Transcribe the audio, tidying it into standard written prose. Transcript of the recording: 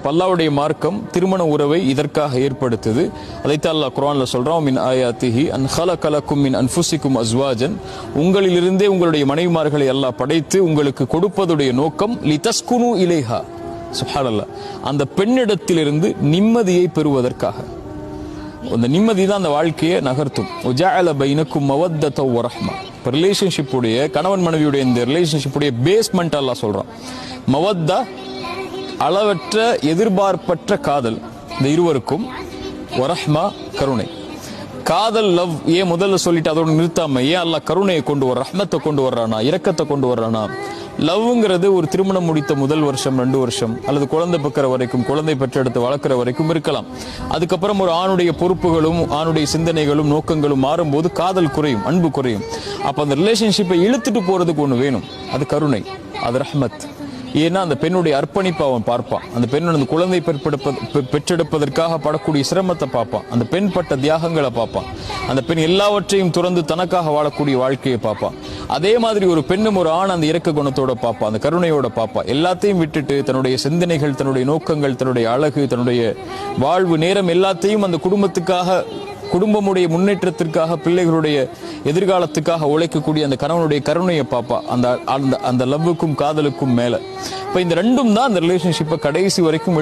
அல்லாஹ்வுடைய மார்க்கம் திருமண உறவை இதற்காக ஏற்படுத்துது. அதைத்தான் அல்லாஹ் குர்ஆன்ல சொல்றான், மின் ஆயாத்திஹி அன் ஹலக லக்கும் மின் அன்ஃபுசிக்கும் அஸ்வாஜன், உங்களிலிருந்தே உங்களுடைய மனைவிமார்களை அல்லாஹ் படைத்து உங்களுக்கு கொடுப்பதுடைய நோக்கம் லிதஸ்குனு இலைஹா. சுப்ஹானல்லாஹ், அந்த பெண்ணிடத்திலிருந்து நிம்மதியை பெறுவதற்காக. அந்த நிம்மதி தான் அந்த வாழ்க்கையை நகர்த்தும். வஜஅல பைனக்கும் மவத்தத வ ரஹ்மா. ரிலேஷன்ஷிப் உடைய கணவன் மனைவியுடைய இந்த ரிலேஷன்ஷிப் உடைய பேஸ்மெண்ட் அல்லாஹ் சொல்றான். மவத்தா அளவற்ற எதிர்பார்ப்பற்ற காதல் இந்த இருவருக்கும், வ ரஹ்மா கருணை. காதல் லவ் ஏன் முதல்ல சொல்லிட்டு அதோட நிறுத்தாம ஏன் அல்லாஹ் கருணையை கொண்டு வர, ரஹ்மத்தை கொண்டு வர்றானா, இரக்கத்தை கொண்டு வர்றானா? லவ்ங்கிறது ஒரு திருமணம் முடித்த முதல் வருஷம் 2 வருஷம் அல்லது குழந்தை பெக்கிற வரைக்கும், குழந்தை பெற்றெடுத்து வளர்க்கிற வரைக்கும் இருக்கலாம். அதுக்கப்புறம் ஒரு ஆணுடைய பொறுப்புகளும் ஆணுடைய சிந்தனைகளும் நோக்கங்களும் மாறும்போது காதல் குறையும், அன்பு குறையும். அப்ப அந்த ரிலேஷன்ஷிப்பை இழுத்துட்டு போறதுக்கு ஒண்ணு வேணும், அது கருணை, அது ரஹ்மத். ஏன்னா அந்த பெண்ணுடைய அர்ப்பணிப்பை அவன் பார்ப்பான். அந்த பெண் அந்த குழந்தை பெற்றெடுப்பதற்காக படக்கூடிய சிரமத்தை பார்ப்பான். அந்த பெண் பட்ட தியாகங்களை பார்ப்பான். அந்த பெண் எல்லாவற்றையும் துறந்து தனக்காக வாழக்கூடிய வாழ்க்கையை பார்ப்பான். அதே மாதிரி ஒரு பெண்ணும் ஒரு ஆண் அந்த இரக்க குணத்தோட பார்ப்பான், அந்த கருணையோட பார்ப்பான். எல்லாத்தையும் விட்டுட்டு தன்னுடைய சிந்தனைகள், தன்னுடைய நோக்கங்கள், தன்னுடைய அழகு, தன்னுடைய வாழ்வு நேரம் எல்லாத்தையும் அந்த குடும்பத்துக்காக, குடும்பமுடைய முன்னேற்றத்திற்காக, பிள்ளைகளுடைய எதிர்காலத்துக்காக உழைக்கக்கூடிய அந்த கணவனுடைய கருணையை பார்ப்பா. அந்த லவ்வுக்கும் காதலுக்கும் மேல. இப்ப இந்த ரெண்டும் தான் அந்த ரிலேஷன்ஷிப்பை கடைசி வரைக்கும்